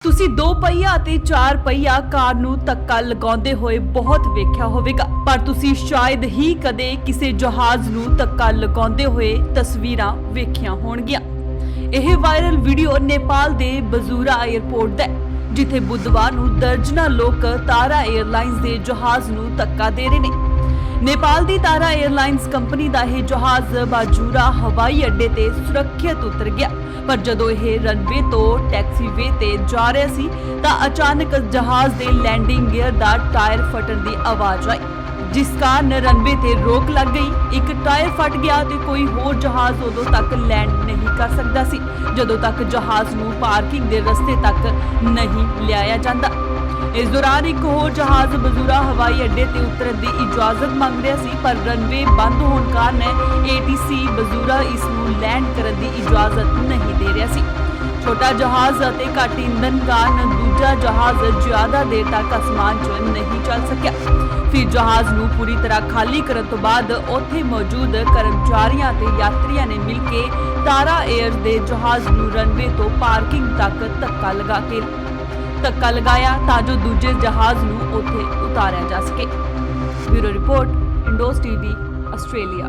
ਤੁਸੀਂ 2 ਪਹੀਆ ਅਤੇ 4 ਪਹੀਆ ਕਾਰ ਨੂੰ ਧੱਕਾ ਲਗਾਉਂਦੇ ਹੋਏ ਬਹੁਤ ਵੇਖਿਆ ਹੋਵੇਗਾ, ਪਰ ਤੁਸੀਂ ਸ਼ਾਇਦ ਹੀ ਕਦੇ ਕਿਸੇ ਜਹਾਜ਼ ਨੂੰ ਧੱਕਾ ਲਗਾਉਂਦੇ ਹੋਏ ਤਸਵੀਰਾਂ ਵੇਖੀਆਂ ਹੋਣਗੀਆਂ। ਇਹ ਵਾਇਰਲ ਵੀਡੀਓ ਨੇਪਾਲ ਦੇ ਬਜ਼ੂਰਾ 에ਅਰਪੋਰਟ ਦਾ ਹੈ, ਜਿੱਥੇ ਬੁੱਧਵਾਰ ਨੂੰ ਦਰਜਨਾਂ ਲੋਕ ਤਾਰਾ 에ਅਰਲਾਈਨਸ ਦੇ ਜਹਾਜ਼ ਨੂੰ ਧੱਕਾ ਦੇ ਰਹੇ ਨੇ। ਨੇਪਾਲ ਦੀ ਤਾਰਾ 에ਅਰਲਾਈਨਸ ਕੰਪਨੀ ਦਾ ਇਹ ਜਹਾਜ਼ ਬਾਜੂਰਾ ਹਵਾਈ ਅੱਡੇ ਤੇ ਸੁਰੱਖਿਅਤ ਉਤਰ ਗਿਆ, ਪਰ ਜਦੋਂ ਇਹ ਰਨਵੇ ਤੋਂ ਟੈਕਸੀਵੇ ਤੇ ਜਾ ਰਿਹਾ ਸੀ ਤਾਂ ਅਚਾਨਕ ਜਹਾਜ਼ ਦੇ ਲੈਂਡਿੰਗ ਗੇਅਰ ਦਾ ਟਾਇਰ ਫਟਣ ਦੀ ਆਵਾਜ਼ ਆਈ, ਜਿਸ ਕਾਰਨ ਰਨਵੇ ਤੇ ਰੋਕ ਲੱਗ ਗਈ। ਇੱਕ ਟਾਇਰ ਫਟ ਗਿਆ ਤੇ ਕੋਈ ਹੋਰ ਜਹਾਜ਼ ਉਦੋਂ ਤੱਕ ਲੈਂਡ ਨਹੀਂ ਕਰ ਸਕਦਾ ਸੀ ਜਦੋਂ ਤੱਕ ਜਹਾਜ਼ ਨੂੰ ਪਾਰਕਿੰਗ ਦੇ ਰਸਤੇ ਤੱਕ ਨਹੀਂ ਲਿਆਇਆ ਜਾਂਦਾ। ਇਸ ਦੌਰਾਨ ਇੱਕ ਹੋਰ ਜਹਾਜ਼ ਬਜ਼ੂਰਾ ਹਵਾਈ ਅੱਡੇ ਤੇ ਉਤਰਨ ਦੀ ਇਜਾਜ਼ਤ ਮੰਗ ਰਿਹਾ ਸੀ, ਪਰ ਰਨਵੇ ਬੰਦ ਹੋਣ ਕਾਰਨ ATC ਬਜ਼ੂਰਾ ਇਸ ਨੂੰ ਲੈਂਡ ਕਰਨ ਦੀ ਇਜਾਜ਼ਤ ਨਹੀਂ ਦੇ ਰਿਹਾ ਸੀ। ਛੋਟਾ ਜਹਾਜ਼ ਅਤੇ ਘੱਟ ਇੰਧਨ ਕਾਰਨ ਦੂਜਾ ਜਹਾਜ਼ ਜ਼ਿਆਦਾ ਦੇਰ ਤੱਕ ਅਸਮਾਨ 'ਚ ਨਹੀਂ ਚੱਲ ਸਕਿਆ। ਫਿਰ ਜਹਾਜ਼ ਨੂੰ ਪੂਰੀ ਤਰ੍ਹਾਂ ਖਾਲੀ ਕਰਨ ਤੋਂ ਬਾਅਦ ਉੱਥੇ ਮੌਜੂਦ ਕਰਮਚਾਰੀਆਂ ਤੇ ਯਾਤਰੀਆਂ ਨੇ ਮਿਲ ਕੇ ਤਾਰਾ 에ਅਰ ਦੇ ਜਹਾਜ਼ ਨੂੰ ਰਨਵੇ ਤੋਂ ਪਾਰਕਿੰਗ ਤੱਕ ਧੱਕਾ ਲਗਾਇਆ ਤਾਂ ਜੋ ਦੂਜੇ ਜਹਾਜ਼ ਨੂੰ ਉੱਥੇ ਉਤਾਰਿਆ ਜਾ ਸਕੇ। Bureau report, Indus TV, Australia.